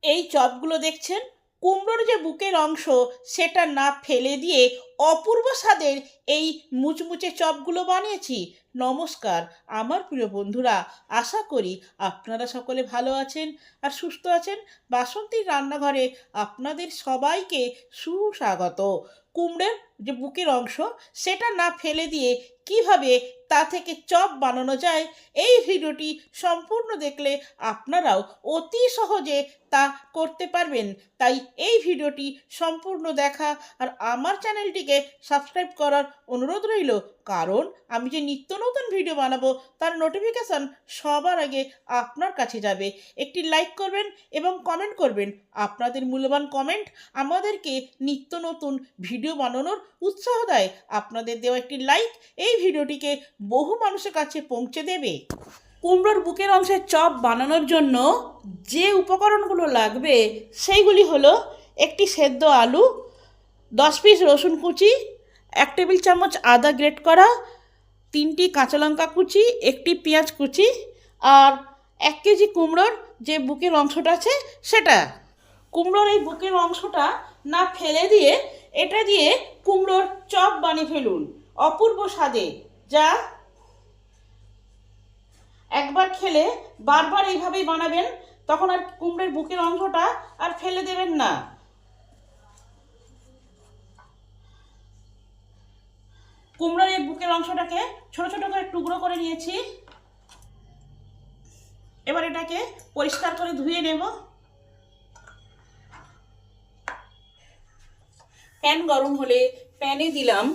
এই চপগুলো দেখছেন, কুমড়োর যে বুকের অংশ সেটা না ফেলে দিয়ে অপূর্ব স্বাদের এই মুচমুচে চপগুলো বানিয়েছি। নমস্কার আমার প্রিয় বন্ধুরা, আশা করি আপনারা সকলে ভালো আছেন আর সুস্থ আছেন। বাসন্তীর রান্নাঘরে আপনাদের সবাইকে সুস্বাগত। কুমড়োর যে বুকের অংশ সেটা না ফেলে দিয়ে কিভাবে তা থেকে চপ বানানো যায়, এই ভিডিওটি সম্পূর্ণ দেখলে আপনারাও অতি সহজে তা করতে পারবেন। তাই এই ভিডিওটি সম্পূর্ণ দেখা আর আমার চ্যানেলটিকে সাবস্ক্রাইব করার অনুরোধ রইল, কারণ আমি যে নিত্য নতুন ভিডিও বানাবো তার নোটিফিকেশান সবার আগে আপনার কাছে যাবে। একটি লাইক করবেন এবং কমেন্ট করবেন। আপনাদের মূল্যবান কমেন্ট আমাদেরকে নিত্য নতুন ভিডিও বানানোর উৎসাহ দেয়। আপনাদের দেওয়া একটি লাইক এই ভিডিওটিকে বহু মানুষের কাছে পৌঁছে দেবে। কুমড়োর বুকের অংশের চপ বানানোর জন্য যে উপকরণগুলো লাগবে সেইগুলি হলো একটি সেদ্ধ আলু, 10 পিস রসুন কুচি, 1 টেবিল চামচ আদা গ্রেট করা, 3টি কাঁচা লঙ্কা কুচি, 1টি পেঁয়াজ কুচি আর 1 কেজি কুমড়োর যে বুকের অংশটা আছে সেটা। কুমড়োর এই বুকের অংশটা না ফেলে দিয়ে এটা দিয়ে কুমড়োর চপ বানিয়ে ফেলুন অপূর্ব স্বাদে, যা একবার খেলে বারবার এইভাবেই বানাবেন, তখন আর কুমড়োর বুকের অংশটা আর ফেলে দেবেন না। কুমড়োর এই বুকের অংশটাকে ছোট ছোট করে টুকরো করে নিয়েছি। এবার এটাকে পরিষ্কার করে ধুয়ে নেব। প্যান গরম হলে প্যানে দিলাম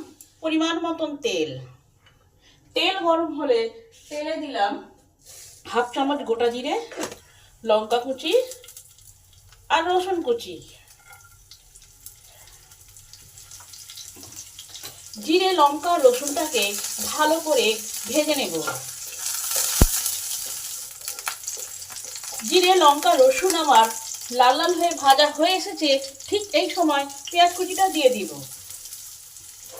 পরিমাণ মতন তেল। তেল গরম হলে তেলে দিলাম 1/2 চামচ গোটা জিরে, লঙ্কা কুচি আর রসুন কুচি। জিরে লঙ্কা রসুনটাকে ভালো করে ভেজে নেব। জিরে লঙ্কা রসুন আমার লাল লাল হয়ে ভাজা হয়ে এসেছে, ঠিক এই সময় পেঁয়াজ কুচিটা দিয়ে দিব।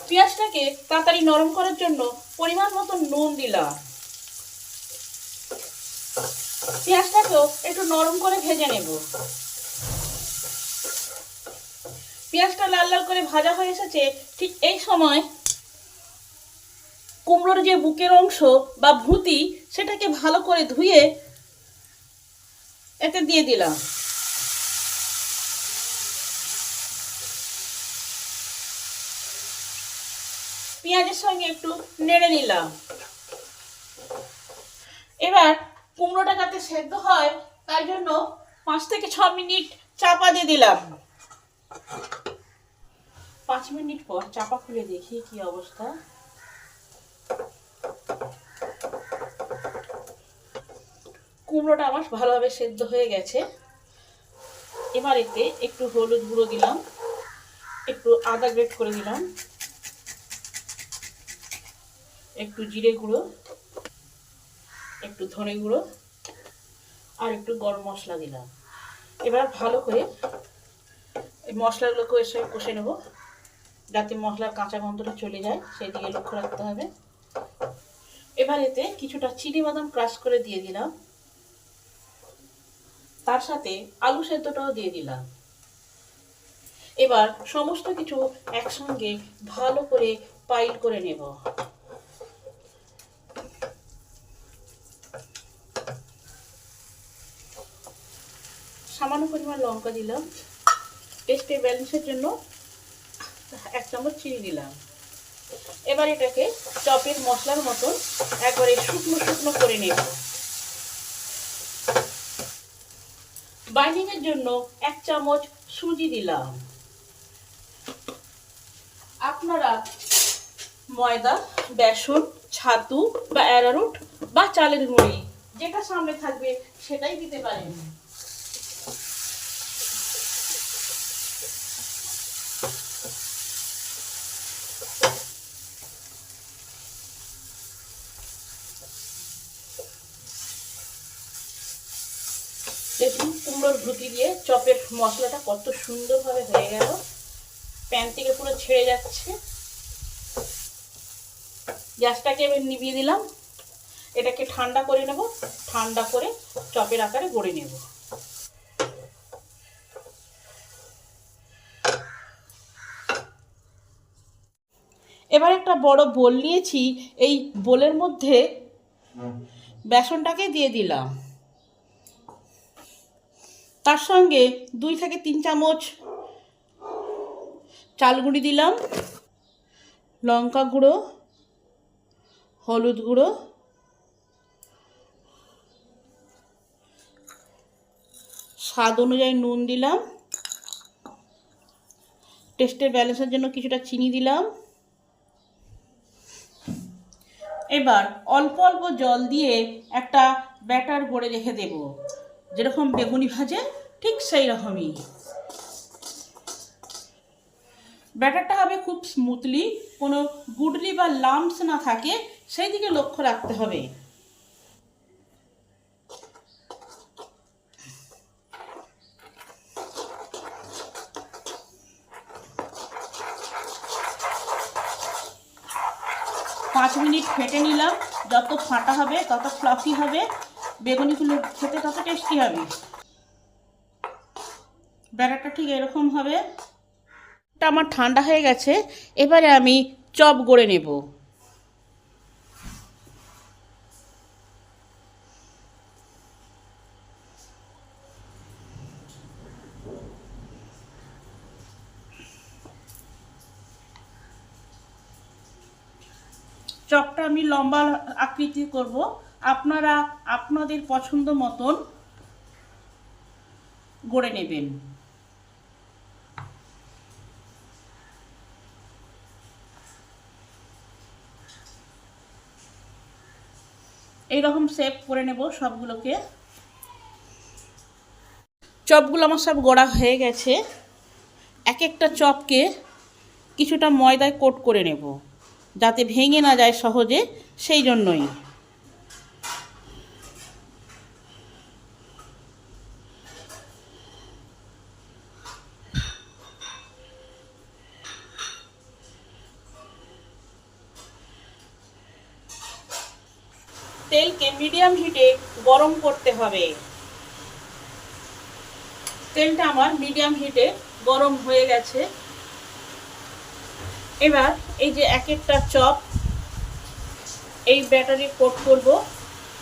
পেঁয়াজটাকে তাড়াতাড়ি নরম করার জন্য পরিমাণ মতো নুন দিলাম। পেঁয়াজটাকেও একটু নরম করে ভেজে নেব। পেঁয়াজটা লাল লাল করে ভাজা হয়ে এসেছে, ঠিক এই সময় কুমড়োর যে বুকের অংশ বা ভুঁতি সেটাকে ভালো করে ধুয়ে এতে দিয়ে দিলাম। পেঁয়াজের সঙ্গে একটু নেড়ে নিলাম। এবার কুমড়োটা যাতে সেদ্ধ হয় তাই জন্য 5 থেকে 6 মিনিট চাপা দিয়ে দিলাম। 5 মিনিট পর চাপা খুলে দেখি কি অবস্থা। কুমড়োটা আমার ভালোভাবে সেদ্ধ হয়ে গেছে। এবার এতে একটু হলুদ গুঁড়ো দিলাম, একটু আদা গ্রেট করে দিলাম, একটু জিরে গুঁড়ো, একটু ধনে গুঁড়ো আর একটু গরম মশলা দিলাম। এবার ভালো করে এই মশলাগুলোকে এসে কষে নেব, যাতে মশলার কাঁচা গন্ধটা চলে যায় সেই দিকে লক্ষ্য রাখতে হবে। এবার এতে কিছুটা চিনিবাদাম ক্রাশ করে দিয়ে দিলাম, তার সাথে আলু সেদ্ধটাও দিয়ে দিলাম। এবার সমস্ত কিছু একসঙ্গে ভালো করে পাইল করে নেব। সামান্য পরিমাণ লঙ্কা দিলাম, টেস্টে ব্যালেন্সের জন্য 1 চামচ চিনি দিলাম। এবার এটাকে চপের মশলার মতন একবারে শুকনো শুকনো করে নেব। বাইন্ডিং এর জন্য 1 চামচ সুজি দিলাম। আপনারা ময়দা, বেসন, ছাতু বা অ্যারারুট বা চালের গুঁড়ি যেটা সামনে থাকবে সেটাই দিতে পারেন। দেখুন কুমড়োর ভুঁতি দিয়ে চপের মশলাটা কত সুন্দরভাবে হয়ে গেল, প্যান থেকে পুরো ছেড়ে যাচ্ছে। গ্যাসটাকে এবার নিভিয়ে দিলাম। এটাকে ঠান্ডা করে নেব, ঠান্ডা করে চপের আকারে গড়ে নেব। এবার একটা বড় বোল নিয়েছি, এই বোলের মধ্যে বেসনটাকে দিয়ে দিলাম, তার সঙ্গে 2 থেকে 3 চামচ চাল গুঁড়ি দিলাম, লঙ্কা গুঁড়ো, হলুদ গুঁড়ো, স্বাদ অনুযায়ী নুন দিলাম, টেস্টের ব্যালেন্সের জন্য কিছুটা চিনি দিলাম। এবার অল্প অল্প জল দিয়ে একটা ব্যাটার গড়ে রেখে দেব, যেরকম বেগুনি ভাজে ঠিক সেই রকমই। ব্যাটারটা হবে খুব স্মুথলি, কোনো গুডলি বা লাম্পস না থাকে সেই দিকে লক্ষ্য রাখতে হবে। পাঁচ মিনিট ফেটে নিলাম, যত ফাটা হবে তত ফ্লাফি হবে, বেগুনিগুলো খেতে তত টেস্টি হবে। ব্যাটারটা ঠিক এরকম হবে। এটা আমার ঠান্ডা হয়ে গেছে, এবারে আমি চপ গড়ে নেব। চপটা আমি লম্বা আকৃতি করব, আপনারা আপনাদের পছন্দ মতন গড়ে নেবেন। এইরকম শেপ করে নেব সবগুলোকে। চপগুলো আমার সব গড়া হয়ে গেছে। এক একটা চপকে কিছুটা ময়দায় কোট করে নেব, যাতে ভেঙে না যায় সহজে, সেই জন্যই। তেলকে মিডিয়াম হিটে গরম করতে হবে। তেলটা আমার মিডিয়াম হিটে গরম হয়ে গেছে। এবার এই যে এক একটা চপ এই ব্যাটারে কোট করব,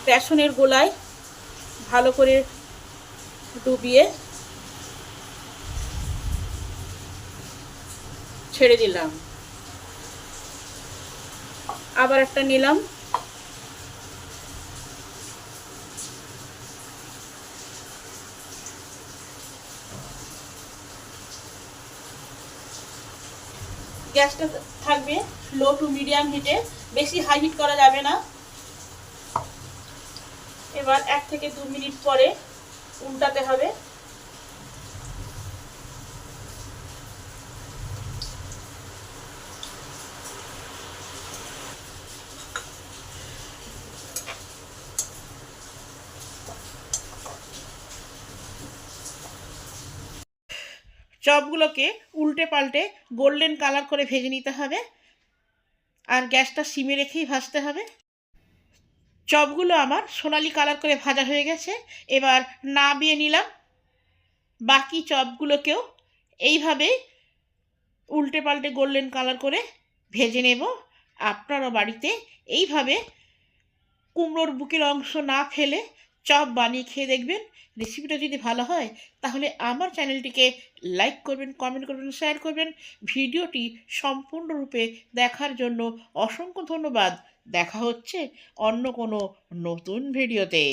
বেসনের গোলায় ভালো করে ডুবিয়ে ছেড়ে দিলাম। আবার একটা নিলাম, গ্যাসটা থাকবে লো টু মিডিয়াম হিটে, বেশি হাই হিট করা যাবে না। এবার 1 থেকে 2 মিনিট পরে উল্টাতে হবে। চপগুলোকে উল্টে পাল্টে গোল্ডেন কালার করে ভেজে নিতে হবে, আর গ্যাসটা সিমে রেখেই ভাজতে হবে। চপগুলো আমার সোনালি কালার করে ভাজা হয়ে গেছে, এবার নামিয়ে নিলাম। বাকি চপগুলোকেও এইভাবে উল্টে পাল্টে গোল্ডেন কালার করে ভেজে নেব। আপনারা বাড়িতে এইভাবে কুমড়োর বুকের অংশ না ফেলে চপ বানিয়ে খেয়ে দেখবেন। রেসিপিটা যদি ভালো হয় তাহলে আমার চ্যানেলটিকে লাইক করবেন, কমেন্ট করবেন, শেয়ার করবেন। ভিডিওটি সম্পূর্ণরূপে দেখার জন্য অসংখ্য ধন্যবাদ। দেখা হচ্ছে অন্য কোনো নতুন ভিডিওতে।